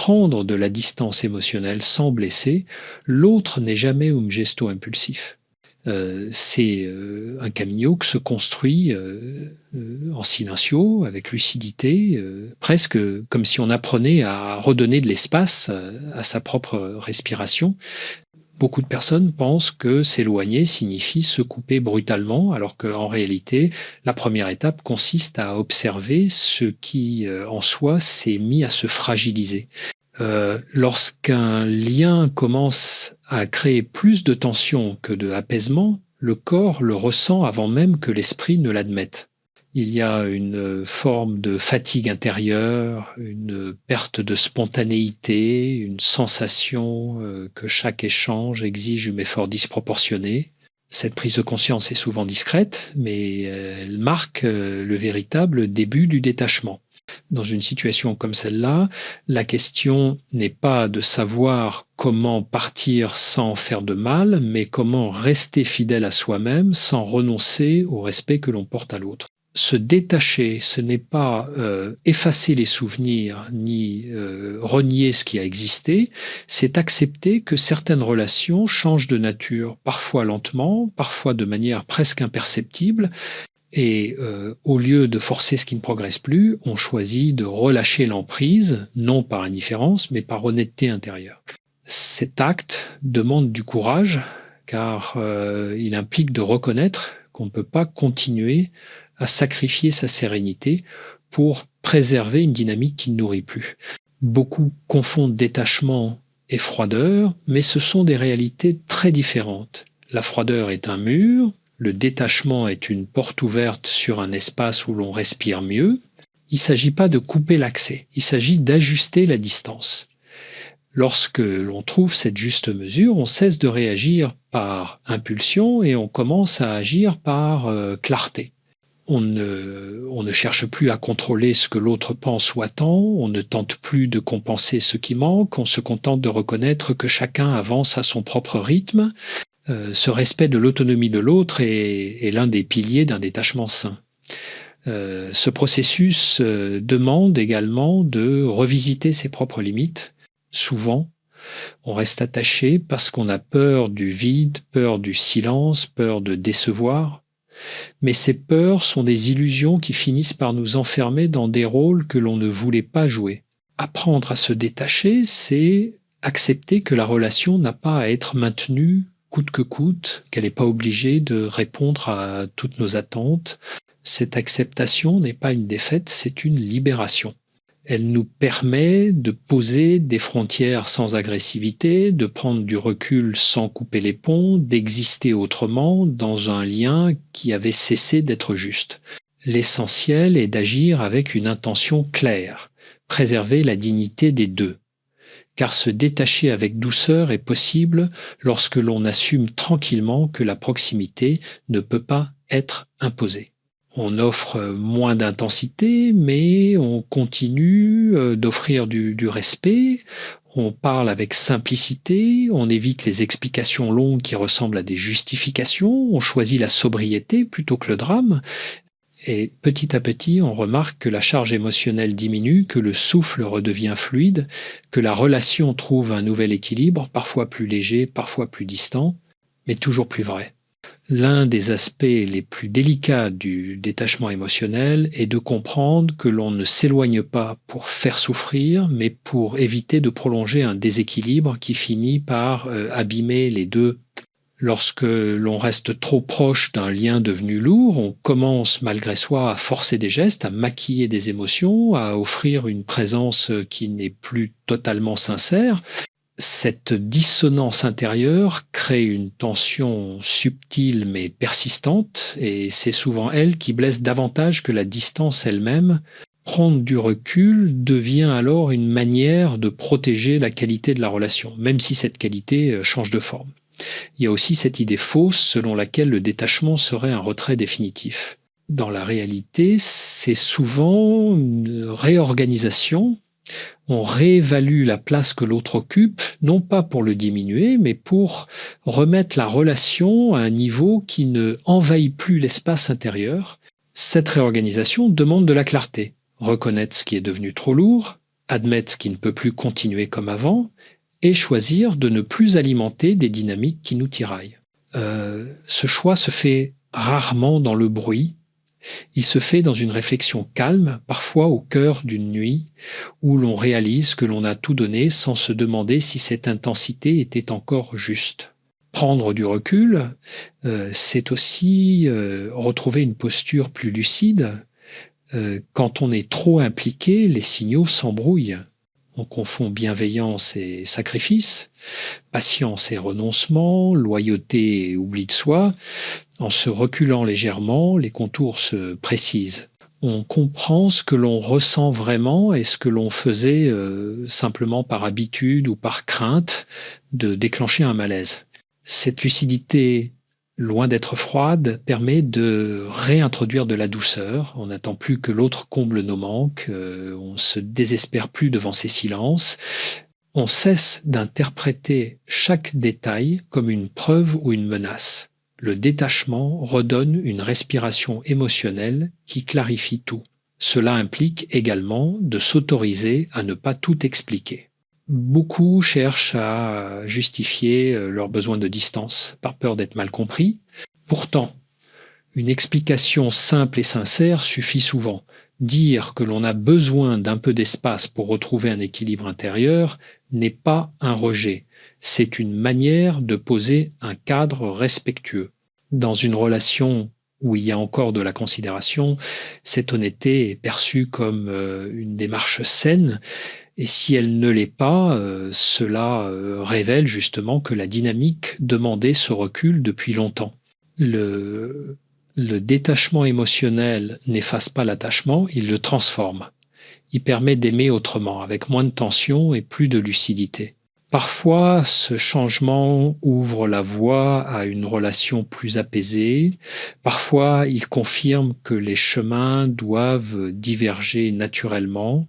prendre de la distance émotionnelle sans blesser, l'autre n'est jamais un gesto impulsif. C'est un camino que se construit en silencio, avec lucidité, presque comme si on apprenait à redonner de l'espace à sa propre respiration. Beaucoup de personnes pensent que s'éloigner signifie se couper brutalement, alors qu'en réalité, la première étape consiste à observer ce qui, en soi, s'est mis à se fragiliser. Lorsqu'un lien commence à créer plus de tension que de apaisement, le corps le ressent avant même que l'esprit ne l'admette. Il y a une forme de fatigue intérieure, une perte de spontanéité, une sensation que chaque échange exige un effort disproportionné. Cette prise de conscience est souvent discrète, mais elle marque le véritable début du détachement. Dans une situation comme celle-là, la question n'est pas de savoir comment partir sans faire de mal, mais comment rester fidèle à soi-même sans renoncer au respect que l'on porte à l'autre. Se détacher, ce n'est pas effacer les souvenirs ni renier ce qui a existé, c'est accepter que certaines relations changent de nature, parfois lentement, parfois de manière presque imperceptible, et au lieu de forcer ce qui ne progresse plus, on choisit de relâcher l'emprise, non par indifférence, mais par honnêteté intérieure. Cet acte demande du courage, car il implique de reconnaître qu'on ne peut pas continuer à sacrifier sa sérénité pour préserver une dynamique qui ne nourrit plus. Beaucoup confondent détachement et froideur, mais ce sont des réalités très différentes. La froideur est un mur, le détachement est une porte ouverte sur un espace où l'on respire mieux. Il ne s'agit pas de couper l'accès, il s'agit d'ajuster la distance. Lorsque l'on trouve cette juste mesure, on cesse de réagir par impulsion et on commence à agir par clarté. On ne cherche plus à contrôler ce que l'autre pense ou attend, on ne tente plus de compenser ce qui manque, on se contente de reconnaître que chacun avance à son propre rythme. Ce respect de l'autonomie de l'autre est l'un des piliers d'un détachement sain. Ce processus demande également de revisiter ses propres limites. Souvent, on reste attaché parce qu'on a peur du vide, peur du silence, peur de décevoir. Mais ces peurs sont des illusions qui finissent par nous enfermer dans des rôles que l'on ne voulait pas jouer. Apprendre à se détacher, c'est accepter que la relation n'a pas à être maintenue coûte que coûte, qu'elle n'est pas obligée de répondre à toutes nos attentes. Cette acceptation n'est pas une défaite, c'est une libération. Elle nous permet de poser des frontières sans agressivité, de prendre du recul sans couper les ponts, d'exister autrement dans un lien qui avait cessé d'être juste. L'essentiel est d'agir avec une intention claire, préserver la dignité des deux. Car se détacher avec douceur est possible lorsque l'on assume tranquillement que la proximité ne peut pas être imposée. On offre moins d'intensité, mais on continue d'offrir du respect, on parle avec simplicité, on évite les explications longues qui ressemblent à des justifications, on choisit la sobriété plutôt que le drame, et petit à petit, on remarque que la charge émotionnelle diminue, que le souffle redevient fluide, que la relation trouve un nouvel équilibre, parfois plus léger, parfois plus distant, mais toujours plus vrai. L'un des aspects les plus délicats du détachement émotionnel est de comprendre que l'on ne s'éloigne pas pour faire souffrir, mais pour éviter de prolonger un déséquilibre qui finit par abîmer les deux. Lorsque l'on reste trop proche d'un lien devenu lourd, on commence malgré soi à forcer des gestes, à maquiller des émotions, à offrir une présence qui n'est plus totalement sincère. Cette dissonance intérieure crée une tension subtile mais persistante, et c'est souvent elle qui blesse davantage que la distance elle-même. Prendre du recul devient alors une manière de protéger la qualité de la relation, même si cette qualité change de forme. Il y a aussi cette idée fausse selon laquelle le détachement serait un retrait définitif. Dans la réalité, c'est souvent une réorganisation. On réévalue la place que l'autre occupe, non pas pour le diminuer, mais pour remettre la relation à un niveau qui ne envahit plus l'espace intérieur. Cette réorganisation demande de la clarté, reconnaître ce qui est devenu trop lourd, admettre ce qui ne peut plus continuer comme avant et choisir de ne plus alimenter des dynamiques qui nous tiraillent. Ce choix se fait rarement dans le bruit. Il se fait dans une réflexion calme, parfois au cœur d'une nuit, où l'on réalise que l'on a tout donné sans se demander si cette intensité était encore juste. Prendre du recul, c'est aussi retrouver une posture plus lucide. Quand on est trop impliqué, les signaux s'embrouillent. On confond bienveillance et sacrifice, patience et renoncement, loyauté et oubli de soi. En se reculant légèrement, les contours se précisent. On comprend ce que l'on ressent vraiment et ce que l'on faisait simplement par habitude ou par crainte de déclencher un malaise. Cette lucidité, loin d'être froide, permet de réintroduire de la douceur. On n'attend plus que l'autre comble nos manques, on ne se désespère plus devant ses silences. On cesse d'interpréter chaque détail comme une preuve ou une menace. Le détachement redonne une respiration émotionnelle qui clarifie tout. Cela implique également de s'autoriser à ne pas tout expliquer. Beaucoup cherchent à justifier leur besoin de distance par peur d'être mal compris. Pourtant, une explication simple et sincère suffit souvent. Dire que l'on a besoin d'un peu d'espace pour retrouver un équilibre intérieur n'est pas un rejet. C'est une manière de poser un cadre respectueux. Dans une relation où il y a encore de la considération, cette honnêteté est perçue comme une démarche saine. Et si elle ne l'est pas, cela révèle justement que la dynamique demandait ce recul depuis longtemps. Le détachement émotionnel n'efface pas l'attachement, il le transforme. Il permet d'aimer autrement, avec moins de tension et plus de lucidité. Parfois, ce changement ouvre la voie à une relation plus apaisée. Parfois, il confirme que les chemins doivent diverger naturellement.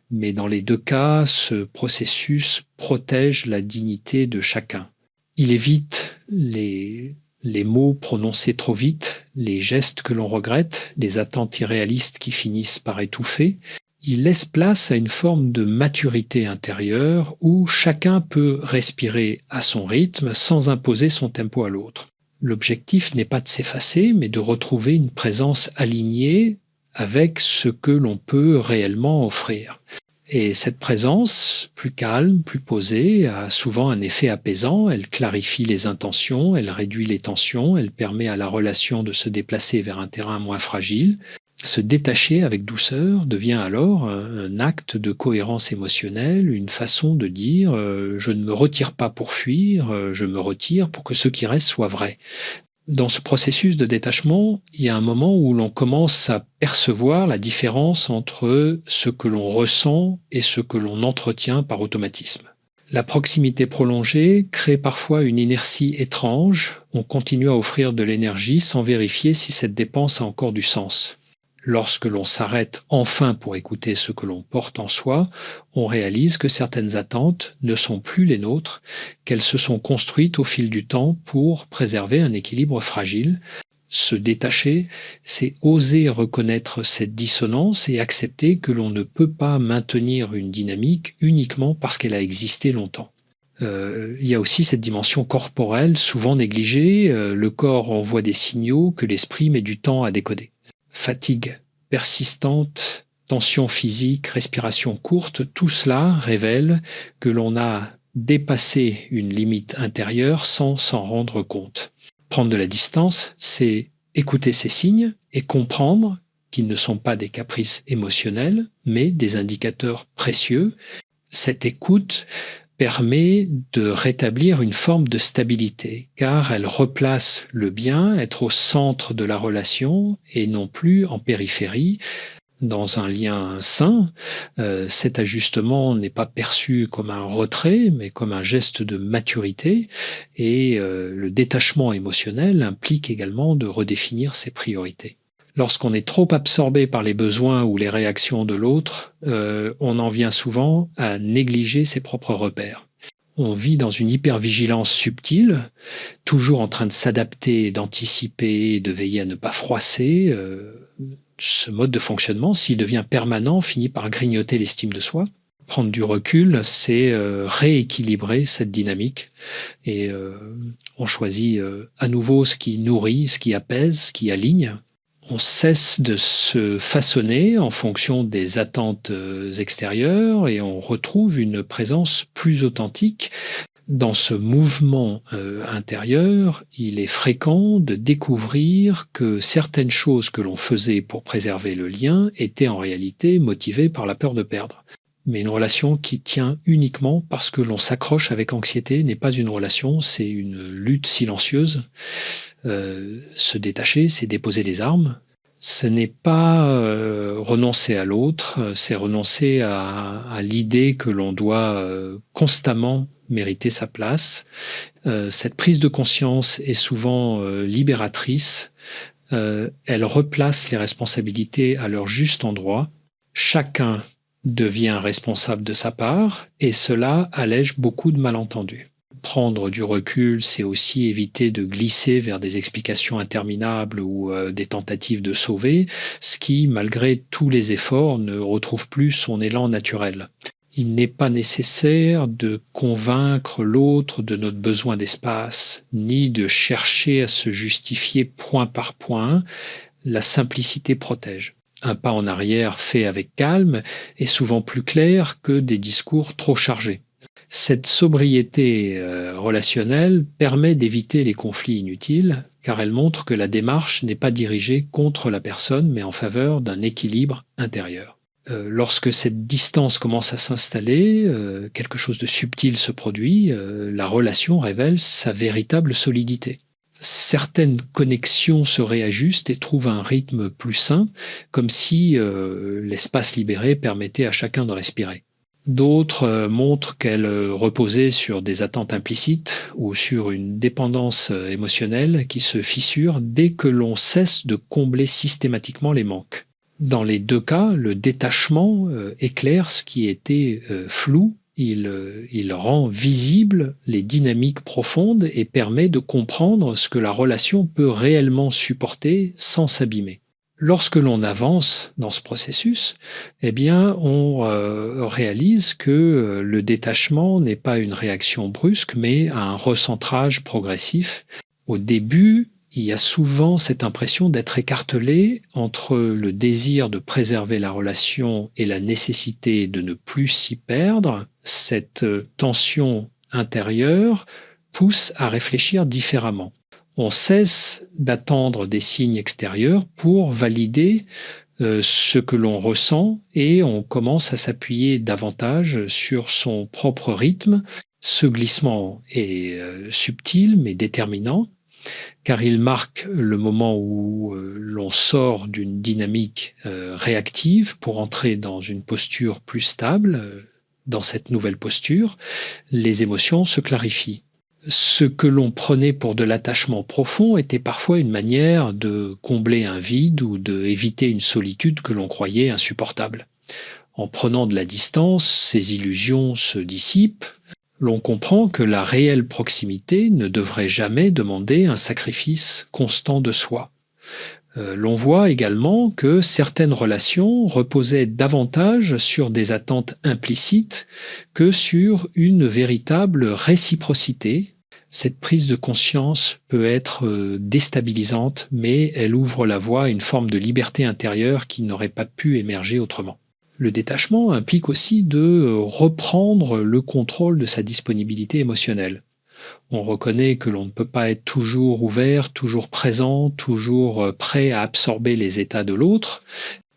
Mais dans les deux cas, ce processus protège la dignité de chacun. Il évite les mots prononcés trop vite, les gestes que l'on regrette, les attentes irréalistes qui finissent par étouffer. Il laisse place à une forme de maturité intérieure où chacun peut respirer à son rythme sans imposer son tempo à l'autre. L'objectif n'est pas de s'effacer, mais de retrouver une présence alignée avec ce que l'on peut réellement offrir. Et cette présence, plus calme, plus posée, a souvent un effet apaisant. Elle clarifie les intentions, elle réduit les tensions, elle permet à la relation de se déplacer vers un terrain moins fragile. Se détacher avec douceur devient alors un acte de cohérence émotionnelle, une façon de dire je ne me retire pas pour fuir, je me retire pour que ce qui reste soit vrai. Dans ce processus de détachement, il y a un moment où l'on commence à percevoir la différence entre ce que l'on ressent et ce que l'on entretient par automatisme. La proximité prolongée crée parfois une inertie étrange. On continue à offrir de l'énergie sans vérifier si cette dépense a encore du sens. Lorsque l'on s'arrête enfin pour écouter ce que l'on porte en soi, on réalise que certaines attentes ne sont plus les nôtres, qu'elles se sont construites au fil du temps pour préserver un équilibre fragile. Se détacher, c'est oser reconnaître cette dissonance et accepter que l'on ne peut pas maintenir une dynamique uniquement parce qu'elle a existé longtemps. Il y a aussi cette dimension corporelle, souvent négligée. Le corps envoie des signaux que l'esprit met du temps à décoder. Fatigue persistante, tension physique, respiration courte, tout cela révèle que l'on a dépassé une limite intérieure sans s'en rendre compte. Prendre de la distance, c'est écouter ces signes et comprendre qu'ils ne sont pas des caprices émotionnels, mais des indicateurs précieux. Cette écoute permet de rétablir une forme de stabilité, car elle replace le bien, être au centre de la relation et non plus en périphérie, dans un lien sain. Cet ajustement n'est pas perçu comme un retrait, mais comme un geste de maturité, et le détachement émotionnel implique également de redéfinir ses priorités. Lorsqu'on est trop absorbé par les besoins ou les réactions de l'autre, on en vient souvent à négliger ses propres repères. On vit dans une hypervigilance subtile, toujours en train de s'adapter, d'anticiper, de veiller à ne pas froisser. Ce mode de fonctionnement, s'il devient permanent, finit par grignoter l'estime de soi. Prendre du recul, c'est rééquilibrer cette dynamique et on choisit à nouveau ce qui nourrit, ce qui apaise, ce qui aligne. On cesse de se façonner en fonction des attentes extérieures et on retrouve une présence plus authentique. Dans ce mouvement intérieur, il est fréquent de découvrir que certaines choses que l'on faisait pour préserver le lien étaient en réalité motivées par la peur de perdre. Mais une relation qui tient uniquement parce que l'on s'accroche avec anxiété n'est pas une relation, c'est une lutte silencieuse. Se détacher, c'est déposer les armes. Ce n'est pas renoncer à l'autre, c'est renoncer à l'idée que l'on doit constamment mériter sa place. Cette prise de conscience est souvent libératrice. Elle replace les responsabilités à leur juste endroit. Chacun devient responsable de sa part et cela allège beaucoup de malentendus. Prendre du recul, c'est aussi éviter de glisser vers des explications interminables ou des tentatives de sauver, ce qui, malgré tous les efforts, ne retrouve plus son élan naturel. Il n'est pas nécessaire de convaincre l'autre de notre besoin d'espace, ni de chercher à se justifier point par point. La simplicité protège. Un pas en arrière fait avec calme est souvent plus clair que des discours trop chargés. Cette sobriété relationnelle permet d'éviter les conflits inutiles car elle montre que la démarche n'est pas dirigée contre la personne mais en faveur d'un équilibre intérieur. Lorsque cette distance commence à s'installer, quelque chose de subtil se produit, la relation révèle sa véritable solidité. Certaines connexions se réajustent et trouvent un rythme plus sain, comme si l'espace libéré permettait à chacun de respirer. D'autres montrent qu'elles reposaient sur des attentes implicites ou sur une dépendance émotionnelle qui se fissure dès que l'on cesse de combler systématiquement les manques. Dans les deux cas, le détachement éclaire ce qui était flou. Il rend visible les dynamiques profondes et permet de comprendre ce que la relation peut réellement supporter sans s'abîmer. Lorsque l'on avance dans ce processus, eh bien, on réalise que le détachement n'est pas une réaction brusque, mais un recentrage progressif. Au début, il y a souvent cette impression d'être écartelé entre le désir de préserver la relation et la nécessité de ne plus s'y perdre. Cette tension intérieure pousse à réfléchir différemment. On cesse d'attendre des signes extérieurs pour valider ce que l'on ressent et on commence à s'appuyer davantage sur son propre rythme. Ce glissement est subtil mais déterminant car il marque le moment où l'on sort d'une dynamique réactive pour entrer dans une posture plus stable. Dans cette nouvelle posture, les émotions se clarifient. Ce que l'on prenait pour de l'attachement profond était parfois une manière de combler un vide ou d'éviter une solitude que l'on croyait insupportable. En prenant de la distance, ces illusions se dissipent. L'on comprend que la réelle proximité ne devrait jamais demander un sacrifice constant de soi. L'on voit également que certaines relations reposaient davantage sur des attentes implicites que sur une véritable réciprocité. Cette prise de conscience peut être déstabilisante, mais elle ouvre la voie à une forme de liberté intérieure qui n'aurait pas pu émerger autrement. Le détachement implique aussi de reprendre le contrôle de sa disponibilité émotionnelle. On reconnaît que l'on ne peut pas être toujours ouvert, toujours présent, toujours prêt à absorber les états de l'autre.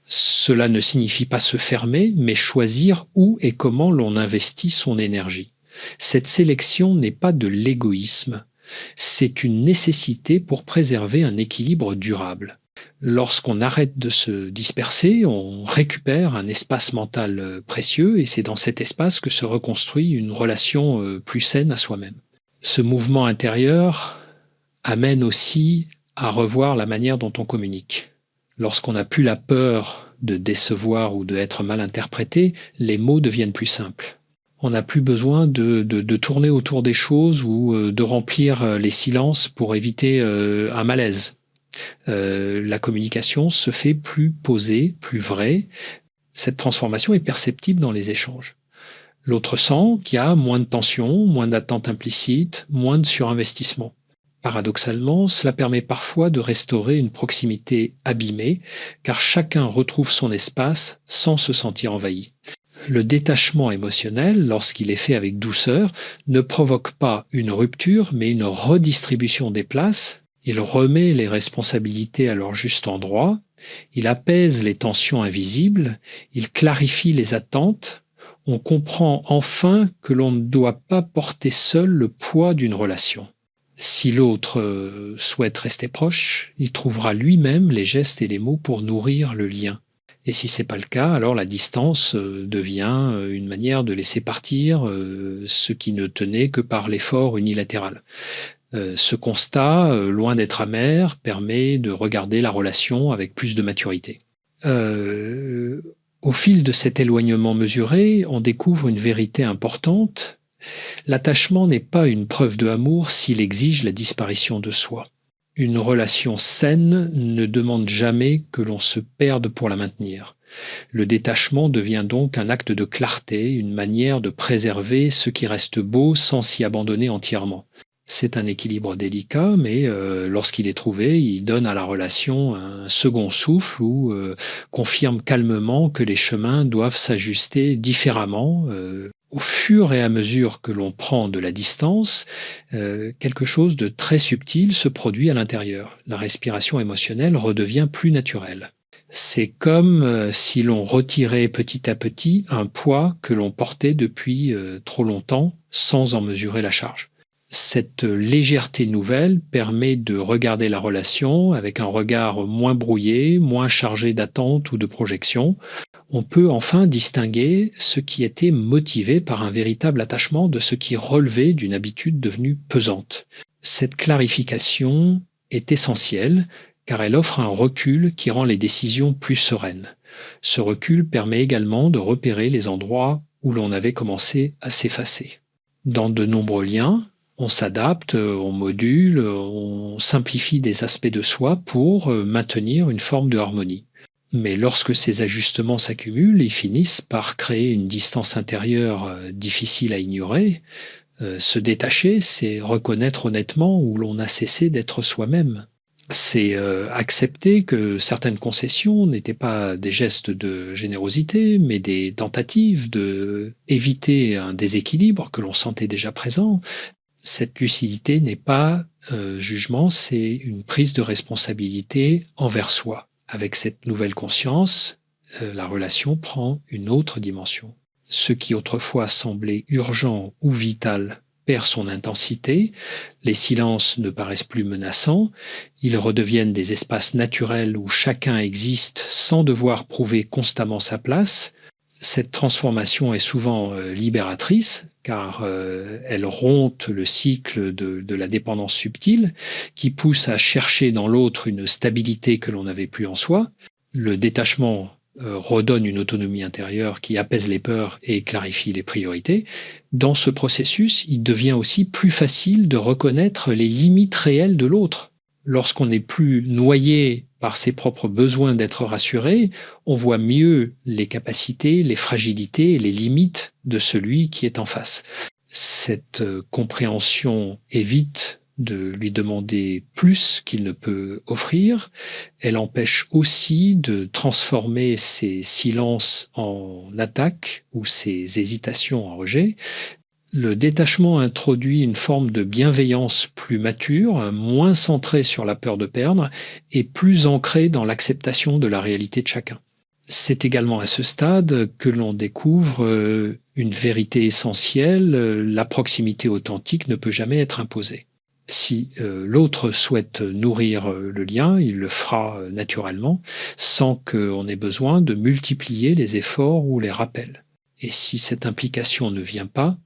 Cela ne signifie pas se fermer, mais choisir où et comment l'on investit son énergie. Cette sélection n'est pas de l'égoïsme, c'est une nécessité pour préserver un équilibre durable. Lorsqu'on arrête de se disperser, on récupère un espace mental précieux et c'est dans cet espace que se reconstruit une relation plus saine à soi-même. Ce mouvement intérieur amène aussi à revoir la manière dont on communique. Lorsqu'on n'a plus la peur de décevoir ou d'être mal interprété, les mots deviennent plus simples. On n'a plus besoin de tourner autour des choses ou de remplir les silences pour éviter un malaise. La communication se fait plus posée, plus vraie. Cette transformation est perceptible dans les échanges. L'autre sent qu'il y a moins de tension, moins d'attente implicite, moins de surinvestissement. Paradoxalement, cela permet parfois de restaurer une proximité abîmée, car chacun retrouve son espace sans se sentir envahi. Le détachement émotionnel, lorsqu'il est fait avec douceur, ne provoque pas une rupture, mais une redistribution des places. Il remet les responsabilités à leur juste endroit, il apaise les tensions invisibles, il clarifie les attentes. On comprend enfin que l'on ne doit pas porter seul le poids d'une relation. Si l'autre souhaite rester proche, il trouvera lui-même les gestes et les mots pour nourrir le lien. Et si ce n'est pas le cas, alors la distance devient une manière de laisser partir ce qui ne tenait que par l'effort unilatéral. Ce constat, loin d'être amer, permet de regarder la relation avec plus de maturité. Au fil de cet éloignement mesuré, on découvre une vérité importante. L'attachement n'est pas une preuve de amour s'il exige la disparition de soi. Une relation saine ne demande jamais que l'on se perde pour la maintenir. Le détachement devient donc un acte de clarté, une manière de préserver ce qui reste beau sans s'y abandonner entièrement. C'est un équilibre délicat, mais lorsqu'il est trouvé, il donne à la relation un second souffle ou confirme calmement que les chemins doivent s'ajuster différemment. Au fur et à mesure que l'on prend de la distance, quelque chose de très subtil se produit à l'intérieur. La respiration émotionnelle redevient plus naturelle. C'est comme si l'on retirait petit à petit un poids que l'on portait depuis trop longtemps sans en mesurer la charge. Cette légèreté nouvelle permet de regarder la relation avec un regard moins brouillé, moins chargé d'attentes ou de projections. On peut enfin distinguer ce qui était motivé par un véritable attachement de ce qui relevait d'une habitude devenue pesante. Cette clarification est essentielle car elle offre un recul qui rend les décisions plus sereines. Ce recul permet également de repérer les endroits où l'on avait commencé à s'effacer. Dans de nombreux liens, on s'adapte, on module, on simplifie des aspects de soi pour maintenir une forme de harmonie. Mais lorsque ces ajustements s'accumulent, ils finissent par créer une distance intérieure difficile à ignorer. Se détacher, c'est reconnaître honnêtement où l'on a cessé d'être soi-même. C'est accepter que certaines concessions n'étaient pas des gestes de générosité, mais des tentatives d'éviter un déséquilibre que l'on sentait déjà présent. Cette lucidité n'est pas jugement, c'est une prise de responsabilité envers soi. Avec cette nouvelle conscience, la relation prend une autre dimension. Ce qui autrefois semblait urgent ou vital perd son intensité, les silences ne paraissent plus menaçants, ils redeviennent des espaces naturels où chacun existe sans devoir prouver constamment sa place. Cette transformation est souvent libératrice, car elle rompt le cycle de la dépendance subtile, qui pousse à chercher dans l'autre une stabilité que l'on n'avait plus en soi. Le détachement redonne une autonomie intérieure qui apaise les peurs et clarifie les priorités. Dans ce processus, il devient aussi plus facile de reconnaître les limites réelles de l'autre. Lorsqu'on n'est plus noyé par ses propres besoins d'être rassuré, on voit mieux les capacités, les fragilités et les limites de celui qui est en face. Cette compréhension évite de lui demander plus qu'il ne peut offrir. Elle empêche aussi de transformer ses silences en attaque ou ses hésitations en rejet. Le détachement introduit une forme de bienveillance plus mature, moins centrée sur la peur de perdre et plus ancrée dans l'acceptation de la réalité de chacun. C'est également à ce stade que l'on découvre une vérité essentielle, la proximité authentique ne peut jamais être imposée. Si l'autre souhaite nourrir le lien, il le fera naturellement, sans qu'on ait besoin de multiplier les efforts ou les rappels. Et si cette implication ne vient pas,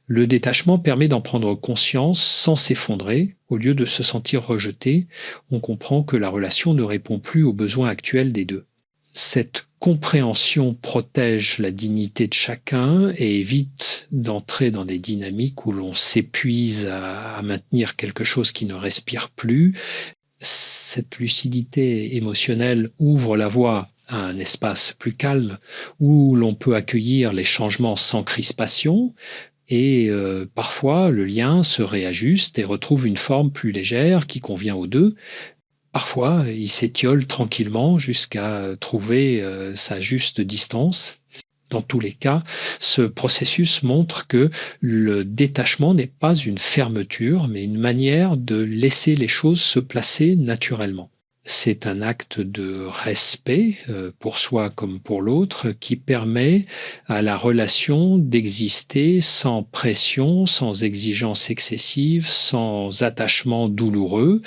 le détachement permet d'en prendre conscience sans s'effondrer. Au lieu de se sentir rejeté, on comprend que la relation ne répond plus aux besoins actuels des deux. Cette compréhension protège la dignité de chacun et évite d'entrer dans des dynamiques où l'on s'épuise à maintenir quelque chose qui ne respire plus. Cette lucidité émotionnelle ouvre la voie à un espace plus calme où l'on peut accueillir les changements sans crispation. Et parfois, le lien se réajuste et retrouve une forme plus légère qui convient aux deux. Parfois, il s'étiole tranquillement jusqu'à trouver sa juste distance. Dans tous les cas, ce processus montre que le détachement n'est pas une fermeture, mais une manière de laisser les choses se placer naturellement. C'est un acte de respect pour soi comme pour l'autre qui permet à la relation d'exister sans pression, sans exigence excessive, sans attachement douloureux.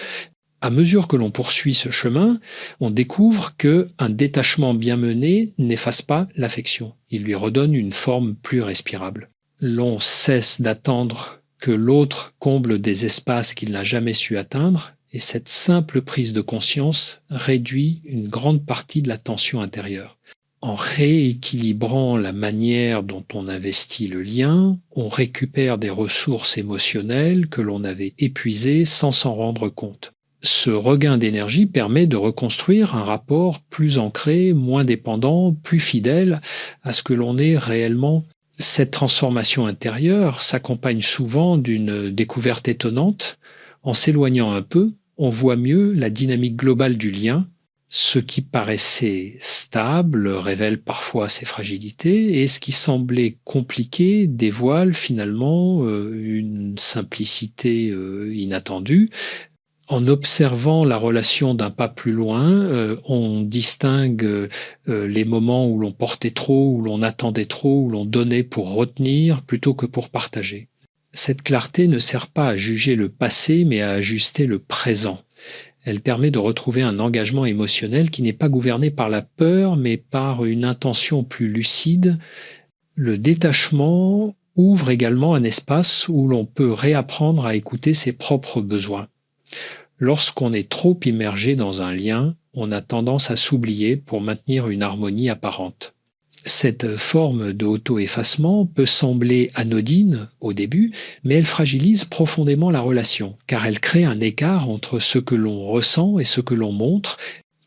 À mesure que l'on poursuit ce chemin, on découvre qu'un détachement bien mené n'efface pas l'affection. Il lui redonne une forme plus respirable. L'on cesse d'attendre que l'autre comble des espaces qu'il n'a jamais su atteindre, et cette simple prise de conscience réduit une grande partie de la tension intérieure. En rééquilibrant la manière dont on investit le lien, on récupère des ressources émotionnelles que l'on avait épuisées sans s'en rendre compte. Ce regain d'énergie permet de reconstruire un rapport plus ancré, moins dépendant, plus fidèle à ce que l'on est réellement. Cette transformation intérieure s'accompagne souvent d'une découverte étonnante. En s'éloignant un peu, on voit mieux la dynamique globale du lien. Ce qui paraissait stable révèle parfois ses fragilités et ce qui semblait compliqué dévoile finalement une simplicité inattendue. En observant la relation d'un pas plus loin, on distingue les moments où l'on portait trop, où l'on attendait trop, où l'on donnait pour retenir plutôt que pour partager. Cette clarté ne sert pas à juger le passé, mais à ajuster le présent. Elle permet de retrouver un engagement émotionnel qui n'est pas gouverné par la peur, mais par une intention plus lucide. Le détachement ouvre également un espace où l'on peut réapprendre à écouter ses propres besoins. Lorsqu'on est trop immergé dans un lien, on a tendance à s'oublier pour maintenir une harmonie apparente. Cette forme d'auto-effacement peut sembler anodine au début, mais elle fragilise profondément la relation, car elle crée un écart entre ce que l'on ressent et ce que l'on montre.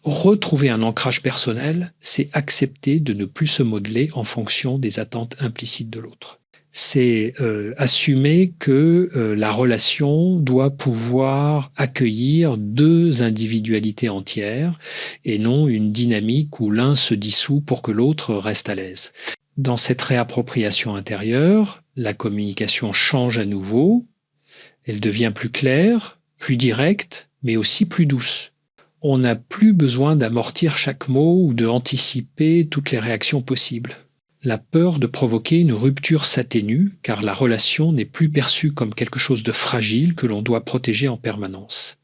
Retrouver un ancrage personnel, c'est accepter de ne plus se modeler en fonction des attentes implicites de l'autre. C'est assumer que la relation doit pouvoir accueillir deux individualités entières et non une dynamique où l'un se dissout pour que l'autre reste à l'aise. Dans cette réappropriation intérieure, la communication change à nouveau, elle devient plus claire, plus directe, mais aussi plus douce. On n'a plus besoin d'amortir chaque mot ou de anticiper toutes les réactions possibles. La peur de provoquer une rupture s'atténue car la relation n'est plus perçue comme quelque chose de fragile que l'on doit protéger en permanence.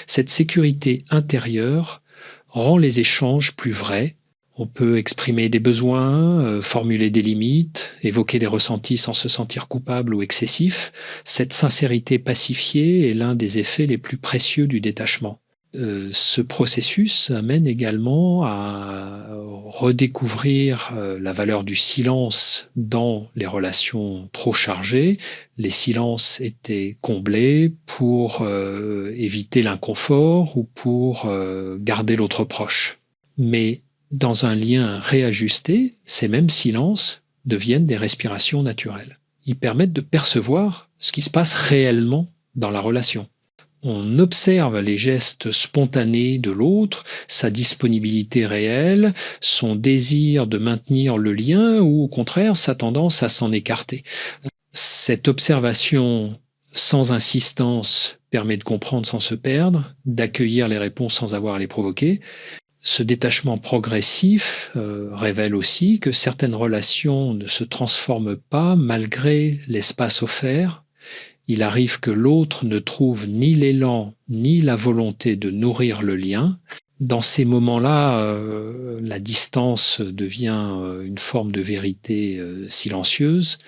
Cette sécurité intérieure rend les échanges plus vrais. On peut exprimer des besoins, formuler des limites, évoquer des ressentis sans se sentir coupable ou excessif. Cette sincérité pacifiée est l'un des effets les plus précieux du détachement. Ce processus amène également à redécouvrir la valeur du silence dans les relations trop chargées. Les silences étaient comblés pour éviter l'inconfort ou pour garder l'autre proche. Mais dans un lien réajusté, ces mêmes silences deviennent des respirations naturelles. Ils permettent de percevoir ce qui se passe réellement dans la relation. On observe les gestes spontanés de l'autre, sa disponibilité réelle, son désir de maintenir le lien ou au contraire sa tendance à s'en écarter. Cette observation sans insistance permet de comprendre sans se perdre, d'accueillir les réponses sans avoir à les provoquer. Ce détachement progressif révèle aussi que certaines relations ne se transforment pas malgré l'espace offert. Il arrive que l'autre ne trouve ni l'élan ni la volonté de nourrir le lien. Dans ces moments-là, la distance devient une forme de vérité silencieuse.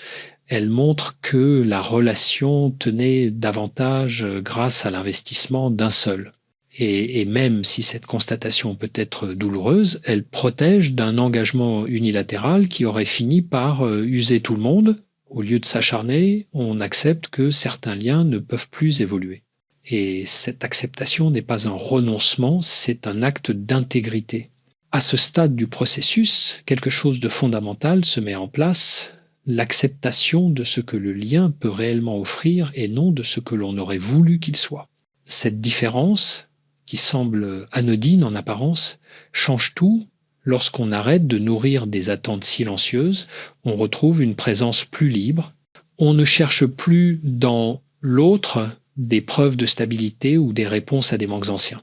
Elle montre que la relation tenait davantage grâce à l'investissement d'un seul. Et même si cette constatation peut être douloureuse, elle protège d'un engagement unilatéral qui aurait fini par user tout le monde. Au lieu de s'acharner, on accepte que certains liens ne peuvent plus évoluer. Et cette acceptation n'est pas un renoncement, c'est un acte d'intégrité. À ce stade du processus, quelque chose de fondamental se met en place, l'acceptation de ce que le lien peut réellement offrir et non de ce que l'on aurait voulu qu'il soit. Cette différence, qui semble anodine en apparence, change tout. Lorsqu'on arrête de nourrir des attentes silencieuses, on retrouve une présence plus libre. On ne cherche plus dans l'autre des preuves de stabilité ou des réponses à des manques anciens.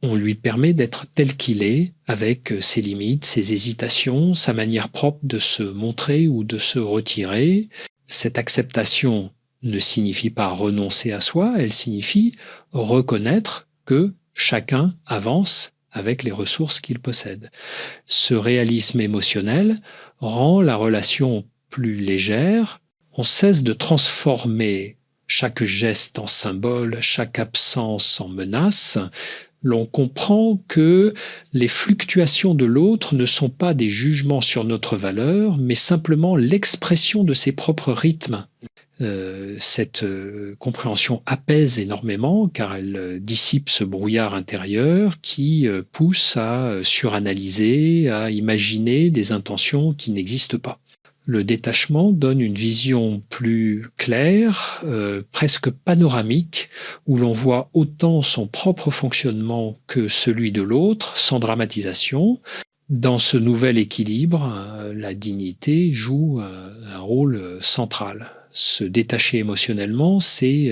On lui permet d'être tel qu'il est, avec ses limites, ses hésitations, sa manière propre de se montrer ou de se retirer. Cette acceptation ne signifie pas renoncer à soi, elle signifie reconnaître que chacun avance avec les ressources qu'il possède. Ce réalisme émotionnel rend la relation plus légère. On cesse de transformer chaque geste en symbole, chaque absence en menace. L'on comprend que les fluctuations de l'autre ne sont pas des jugements sur notre valeur, mais simplement l'expression de ses propres rythmes. Cette compréhension apaise énormément car elle dissipe ce brouillard intérieur qui pousse à suranalyser, à imaginer des intentions qui n'existent pas. Le détachement donne une vision plus claire, presque panoramique, où l'on voit autant son propre fonctionnement que celui de l'autre, sans dramatisation. Dans ce nouvel équilibre, la dignité joue un rôle central. Se détacher émotionnellement, c'est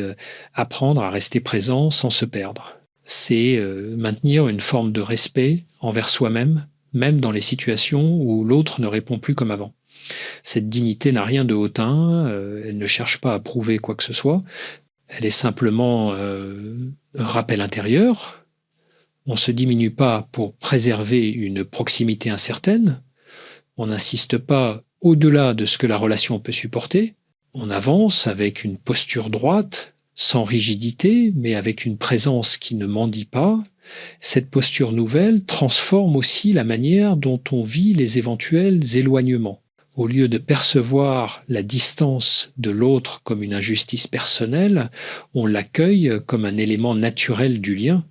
apprendre à rester présent sans se perdre. C'est maintenir une forme de respect envers soi-même, même dans les situations où l'autre ne répond plus comme avant. Cette dignité n'a rien de hautain, elle ne cherche pas à prouver quoi que ce soit, elle est simplement un rappel intérieur. On ne se diminue pas pour préserver une proximité incertaine, on n'insiste pas au-delà de ce que la relation peut supporter, on avance avec une posture droite, sans rigidité, mais avec une présence qui ne mendie pas. Cette posture nouvelle transforme aussi la manière dont on vit les éventuels éloignements. Au lieu de percevoir la distance de l'autre comme une injustice personnelle, on l'accueille comme un élément naturel du lien.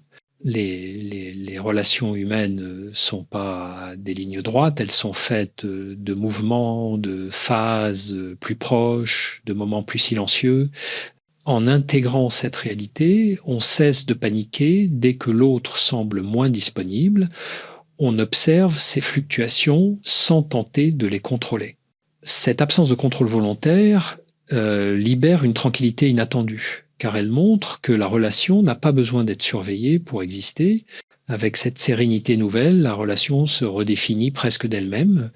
Les relations humaines ne sont pas des lignes droites, elles sont faites de mouvements, de phases plus proches, de moments plus silencieux. En intégrant cette réalité, on cesse de paniquer dès que l'autre semble moins disponible. On observe ces fluctuations sans tenter de les contrôler. Cette absence de contrôle volontaire libère une tranquillité inattendue, car elle montre que la relation n'a pas besoin d'être surveillée pour exister. Avec cette sérénité nouvelle, la relation se redéfinit presque d'elle-même.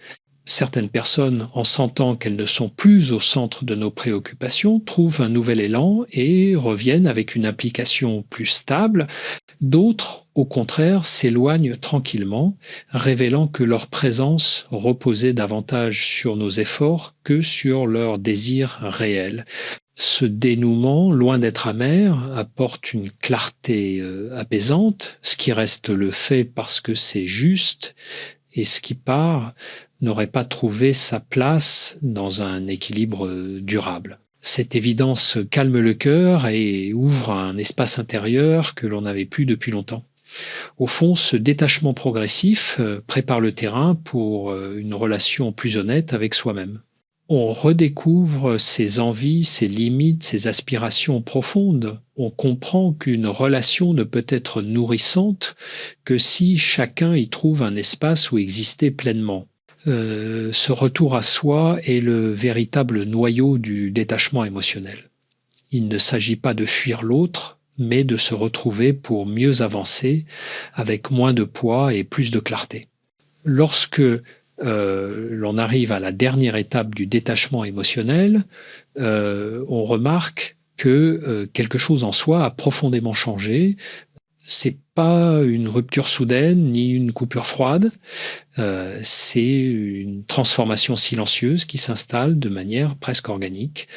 Certaines personnes, en sentant qu'elles ne sont plus au centre de nos préoccupations, trouvent un nouvel élan et reviennent avec une implication plus stable. D'autres, au contraire, s'éloignent tranquillement, révélant que leur présence reposait davantage sur nos efforts que sur leur désir réel. Ce dénouement, loin d'être amer, apporte une clarté apaisante, ce qui reste le fait parce que c'est juste, et ce qui part n'aurait pas trouvé sa place dans un équilibre durable. Cette évidence calme le cœur et ouvre un espace intérieur que l'on n'avait plus depuis longtemps. Au fond, ce détachement progressif prépare le terrain pour une relation plus honnête avec soi-même. On redécouvre ses envies, ses limites, ses aspirations profondes. On comprend qu'une relation ne peut être nourrissante que si chacun y trouve un espace où exister pleinement. Ce retour à soi est le véritable noyau du détachement émotionnel. Il ne s'agit pas de fuir l'autre, mais de se retrouver pour mieux avancer avec moins de poids et plus de clarté. Lorsque l'on arrive à la dernière étape du détachement émotionnel, on remarque que quelque chose en soi a profondément changé. C'est pas une rupture soudaine ni une coupure froide, c'est une transformation silencieuse qui s'installe de manière presque organique.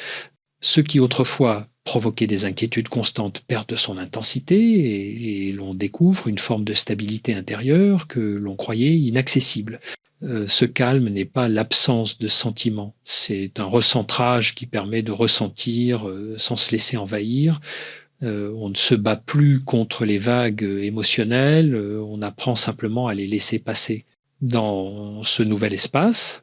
Ce qui autrefois provoquait des inquiétudes constantes perd de son intensité et l'on découvre une forme de stabilité intérieure que l'on croyait inaccessible. Ce calme n'est pas l'absence de sentiments, c'est un recentrage qui permet de ressentir sans se laisser envahir. On ne se bat plus contre les vagues émotionnelles, on apprend simplement à les laisser passer. Dans ce nouvel espace,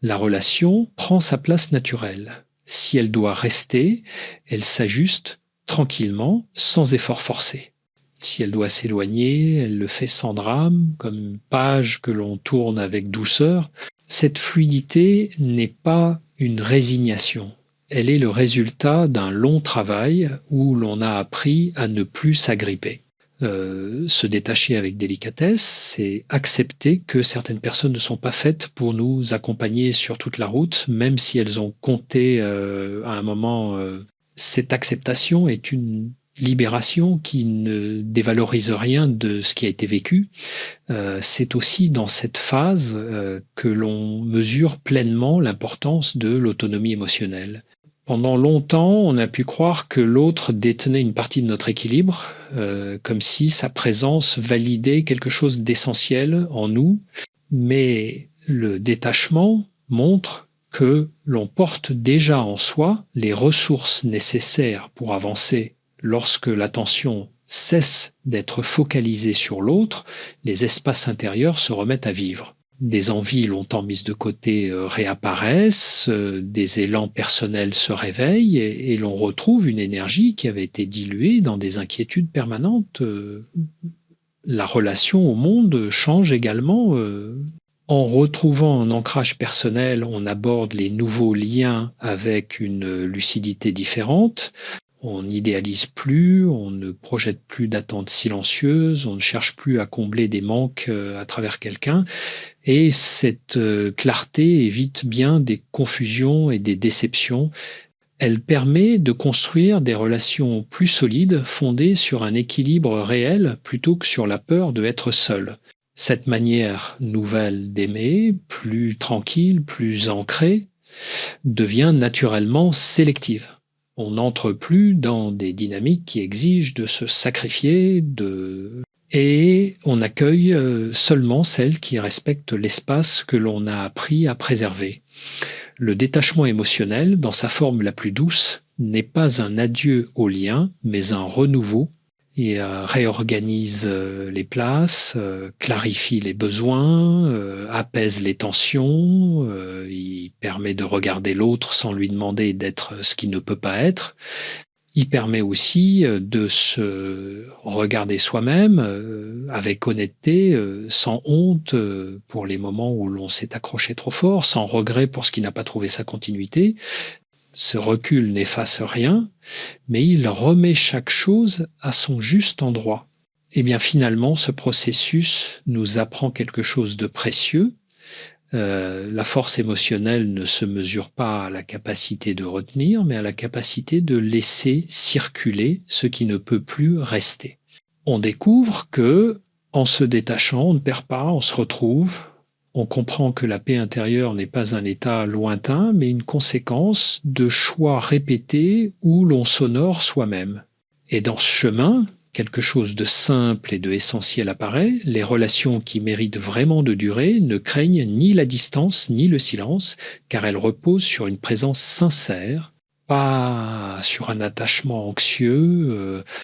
la relation prend sa place naturelle. Si elle doit rester, elle s'ajuste tranquillement, sans effort forcé. Si elle doit s'éloigner, elle le fait sans drame, comme une page que l'on tourne avec douceur. Cette fluidité n'est pas une résignation. Elle est le résultat d'un long travail où l'on a appris à ne plus s'agripper. Se détacher avec délicatesse, c'est accepter que certaines personnes ne sont pas faites pour nous accompagner sur toute la route, même si elles ont compté à un moment. Cette acceptation est une libération qui ne dévalorise rien de ce qui a été vécu. C'est aussi dans cette phase que l'on mesure pleinement l'importance de l'autonomie émotionnelle. Pendant longtemps, on a pu croire que l'autre détenait une partie de notre équilibre, comme si sa présence validait quelque chose d'essentiel en nous, mais le détachement montre que l'on porte déjà en soi les ressources nécessaires pour avancer. Lorsque l'attention cesse d'être focalisée sur l'autre, les espaces intérieurs se remettent à vivre. Des envies longtemps mises de côté réapparaissent, des élans personnels se réveillent et l'on retrouve une énergie qui avait été diluée dans des inquiétudes permanentes. La relation au monde change également. En retrouvant un ancrage personnel, on aborde les nouveaux liens avec une lucidité différente. On n'idéalise plus, on ne projette plus d'attentes silencieuses, on ne cherche plus à combler des manques à travers quelqu'un. Et cette clarté évite bien des confusions et des déceptions. Elle permet de construire des relations plus solides, fondées sur un équilibre réel plutôt que sur la peur de être seul. Cette manière nouvelle d'aimer, plus tranquille, plus ancrée, devient naturellement sélective. On n'entre plus dans des dynamiques qui exigent de se sacrifier, et on accueille seulement celles qui respectent l'espace que l'on a appris à préserver. Le détachement émotionnel, dans sa forme la plus douce, n'est pas un adieu au lien, mais un renouveau. Il réorganise les places, clarifie les besoins, apaise les tensions, il permet de regarder l'autre sans lui demander d'être ce qu'il ne peut pas être. Il permet aussi de se regarder soi-même avec honnêteté, sans honte pour les moments où l'on s'est accroché trop fort, sans regret pour ce qui n'a pas trouvé sa continuité. Ce recul n'efface rien, mais il remet chaque chose à son juste endroit. Et bien finalement, ce processus nous apprend quelque chose de précieux. La force émotionnelle ne se mesure pas à la capacité de retenir, mais à la capacité de laisser circuler ce qui ne peut plus rester. On découvre que, en se détachant, on ne perd pas, on se retrouve. On comprend que la paix intérieure n'est pas un état lointain, mais une conséquence de choix répétés où l'on s'honore soi-même. Et dans ce chemin, quelque chose de simple et de essentiel apparaît. Les relations qui méritent vraiment de durer ne craignent ni la distance ni le silence, car elles reposent sur une présence sincère, pas sur un attachement anxieux,